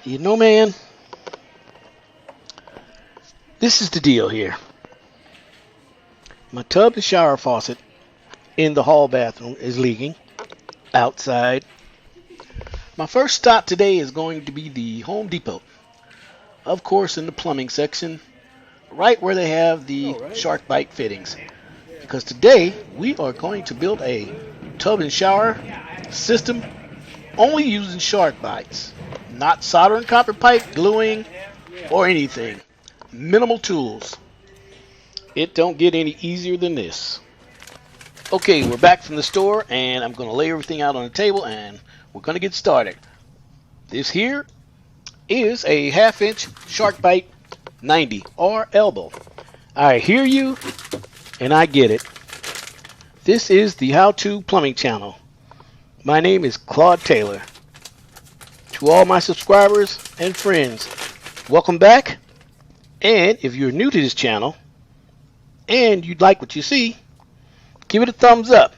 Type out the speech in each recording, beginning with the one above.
You know, man, this is the deal here. My tub and shower faucet in the hall bathroom is leaking outside. My first stop today is going to be the Home Depot. Of course, in the plumbing section, right where they have the sharkbite fittings. Because today we are going to build a tub and shower system only using shark bites. Not soldering copper pipe, gluing, or anything. Minimal tools. It don't get any easier than this. Okay, we're back from the store and I'm going to lay everything out on the table and we're going to get started. This here is a 1/2 inch sharkbite 90 or elbow. I hear you and I get it. This is the How To Plumbing channel. My name is Claude Taylor. To all my subscribers and friends, welcome back. And if you're new to this channel and you'd like what you see, give it a thumbs up.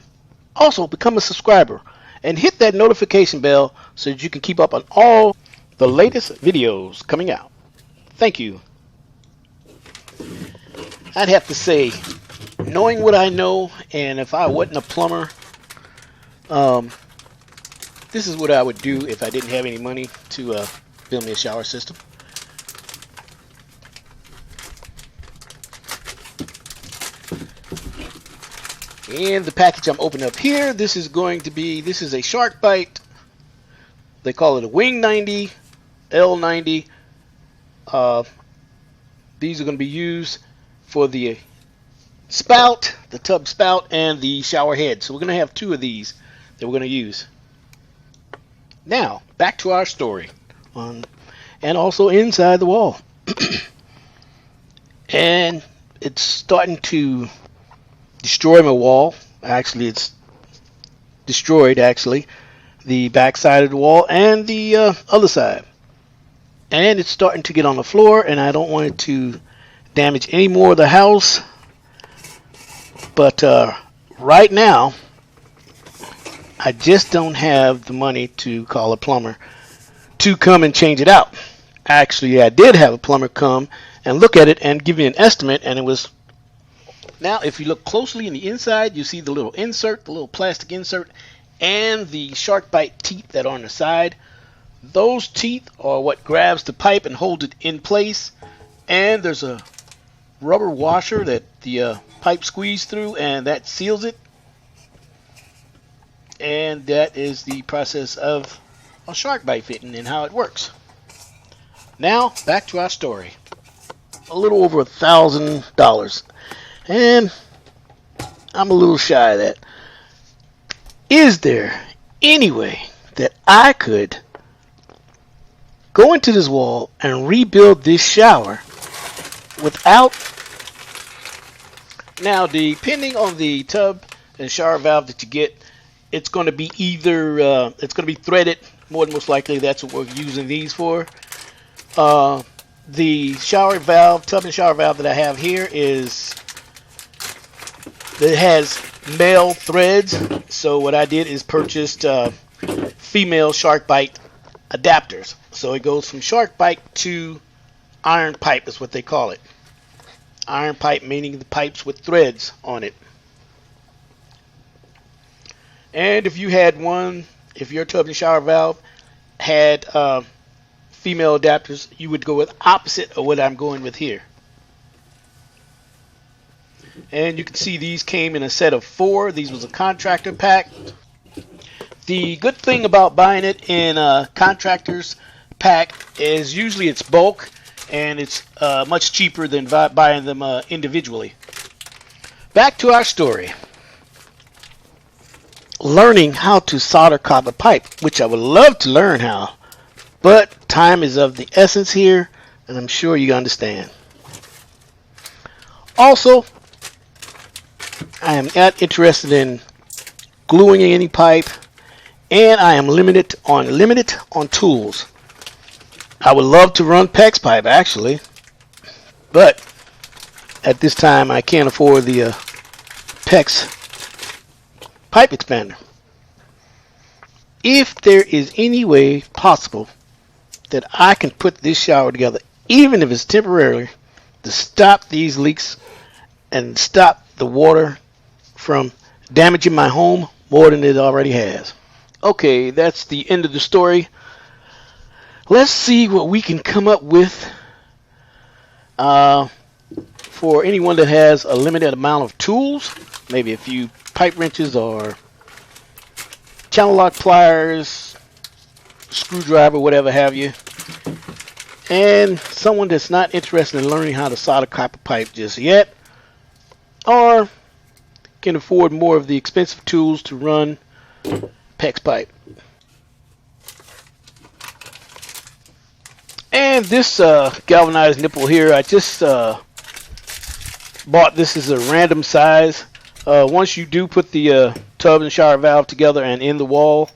Also, become a subscriber and hit that notification bell so that you can keep up on all the latest videos coming out. Thank you. I'd have to say, knowing what I know, and if I wasn't a plumber, this is what I would do if I didn't have any money to build me a shower system. And the package I'm opening up here, this is a sharkbite. They call it a wing 90, L90. These are going to be used for the spout, the tub spout, and the shower head. So we're going to have 2 of these that we're going to use. Now, back to our story, and also inside the wall. And it's starting to destroy my wall. Actually, it's destroyed, the back side of the wall and the other side. And it's starting to get on the floor, and I don't want it to damage any more of the house. But right now, I just don't have the money to call a plumber to come and change it out. Actually, I did have a plumber come and look at it and give me an estimate, and it was... Now, if you look closely in the inside, you see the little insert, the little plastic insert, and the sharkbite teeth that are on the side. Those teeth are what grabs the pipe and holds it in place. And there's a rubber washer that the pipe squeezes through, and that seals it. And that is the process of a sharkbite fitting and how it works. Now, back to our story. A little over $1,000. And I'm a little shy of that. Is there any way that I could go into this wall and rebuild this shower without... Now, depending on the tub and shower valve that you get, it's going to be either it's going to be threaded. More than most likely, that's what we're using these for. The shower valve, tub and shower valve that I have here it has male threads. So what I did is purchased female sharkbite adapters. So it goes from sharkbite to iron pipe is what they call it. Iron pipe meaning the pipes with threads on it. And if you had if your tub and shower valve had female adapters, you would go with opposite of what I'm going with here. And you can see these came in a set of 4. These was a contractor pack. The good thing about buying it in a contractor's pack is usually it's bulk and it's much cheaper than buying them individually. Back to our story. Learning how to solder copper pipe, which I would love to learn how, but time is of the essence here, and I'm sure you understand. Also, I am not interested in gluing any pipe, and I am limited on tools. I would love to run PEX pipe actually, but at this time I can't afford the PEX pipe expander. If there is any way possible that I can put this shower together, even if it's temporarily, to stop these leaks and stop the water from damaging my home more than it already has. Okay, that's the end of the story. Let's see what we can come up with for anyone that has a limited amount of tools, maybe a few pipe wrenches or channel lock pliers, screwdriver, whatever have you, and someone that's not interested in learning how to solder copper pipe just yet, or can afford more of the expensive tools to run PEX pipe. And this galvanized nipple here, I just bought this as a random size. Once you do put the tub and shower valve together and in the wall,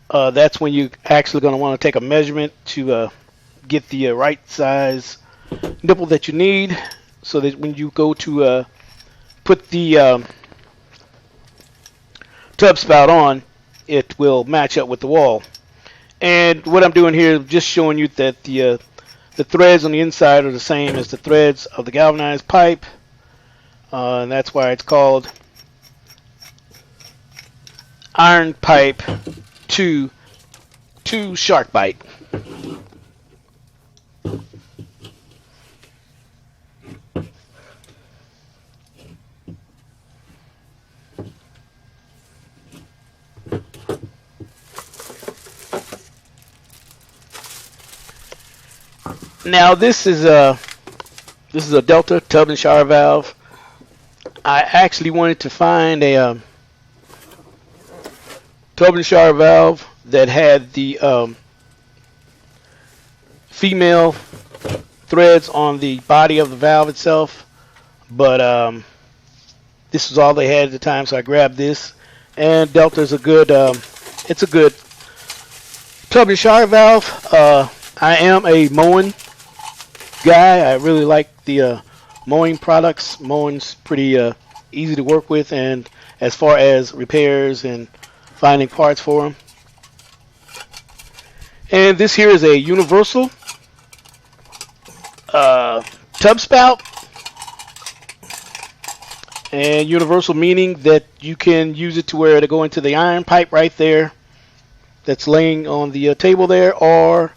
that's when you're actually going to want to take a measurement to get the right size nipple that you need, so that when you go to put the tub spout on, it will match up with the wall. And what I'm doing here is just showing you that the threads on the inside are the same as the threads of the galvanized pipe, and that's why it's called iron pipe to sharkbite. Now this is a Delta tub and shower valve. I actually wanted to find a tub and shower valve that had the female threads on the body of the valve itself, but this was all they had at the time, so I grabbed this. And Delta's a good it's a good tub and shower valve. I am a mowing guy. I really like the mowing products. Mowing's pretty easy to work with, and as far as repairs and finding parts for them. And this here is a universal tub spout, and universal meaning that you can use it to where to go into the iron pipe right there that's laying on the table there, or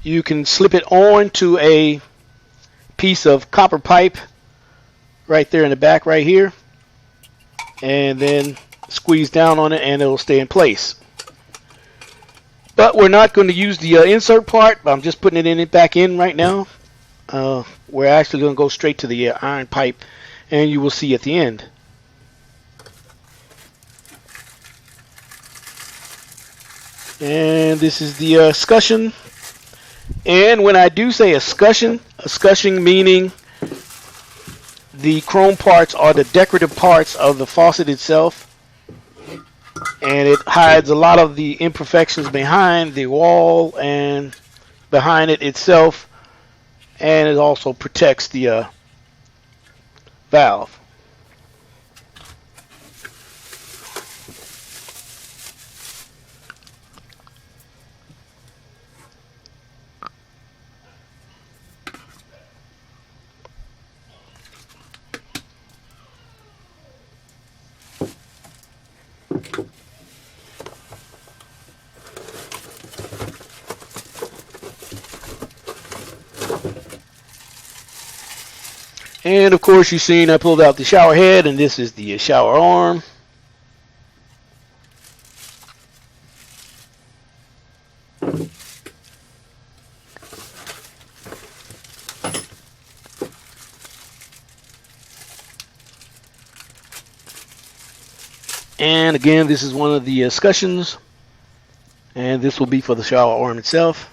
you can slip it on to a piece of copper pipe right there in the back right here, and then squeeze down on it and it'll stay in place. But we're not going to use the insert part. I'm just putting it back in right now. We're actually going to go straight to the iron pipe, and you will see at the end. And this is the escutcheon. And when I do say escutcheon meaning the chrome parts are the decorative parts of the faucet itself, and it hides a lot of the imperfections behind the wall and behind it itself, and it also protects the valve. And of course, you've seen I pulled out the shower head, and this is the shower arm. And again, this is one of the escutcheons, and this will be for the shower arm itself.